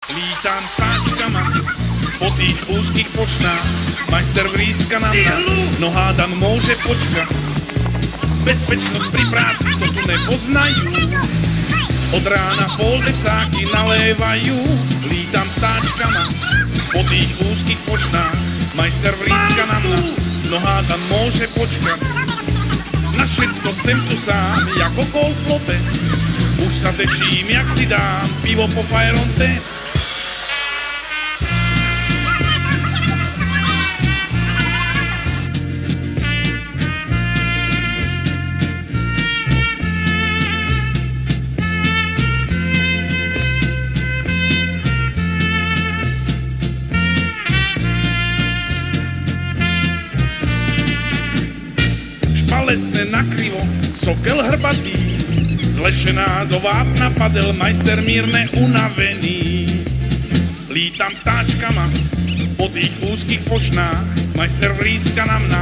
Lítám sáčkama po tých úzkých počnách, majster vríska na mňa, no hádam môže počkať. Bezpečnosť pri práci to tu nepoznajú, od rána pol desáky nalévajú. Lítam sáčkama po tých úzkých počnách, majster vríska na mňa, no hádam môže počkať. Na všetko sem tu sám, jako kol v plote, už sa teším, jak si dám pivo po Fajronte. Špaletne nakrivo, sokel hrbatý, zlešená do vápna padel majster mírne unavený. Lítam stáčkama po tých úzkých fošnách, majster vríska na mňa,